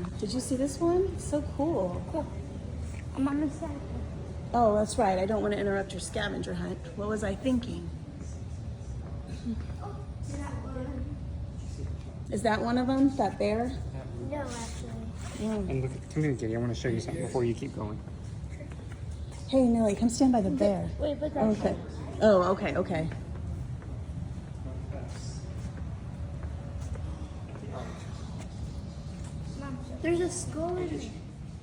one. Did you see this one? It's so cool. Cool. I'm on the side. Oh, that's right. I don't want to interrupt your scavenger hunt. What was I thinking? Is that one of them? That bear? No, actually. And look, come here, Kitty. I want to show you something before you keep going. Hey, Nelly, come stand by the bear. Wait, but that's Okay. Oh, okay, okay. Mom, there's a skull in it.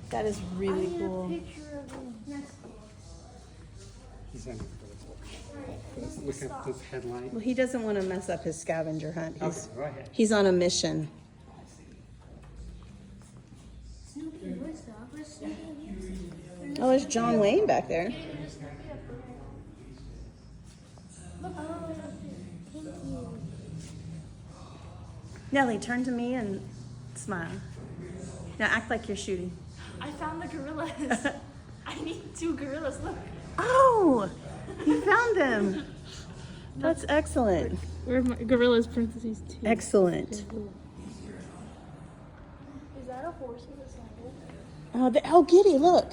That is I really need cool. a picture of him. He's in. Look at this headlight. Well, he doesn't want to mess up his scavenger hunt. Okay, go ahead. He's on a mission. Snoopy, where's that? Where's Snoopy? Oh, there's John Wayne back there. Oh, thank you. Nelly, turn to me and smile. Now act like you're shooting. I found the gorillas. I need 2 gorillas. Look. Oh, you found them. That's excellent. Where are my gorillas? Parentheses 2. Excellent. Is that a horse with a saddle? Oh, Giddy, look.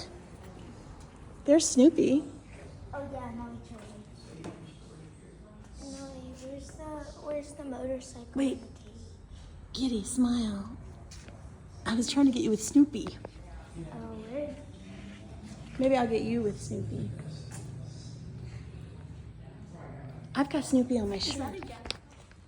There's Snoopy. Oh yeah, no, where's the motorcycle? Wait. Giddy, smile. I was trying to get you with Snoopy. Oh, where? Maybe I'll get you with Snoopy. I've got Snoopy on my Is shirt. that a gas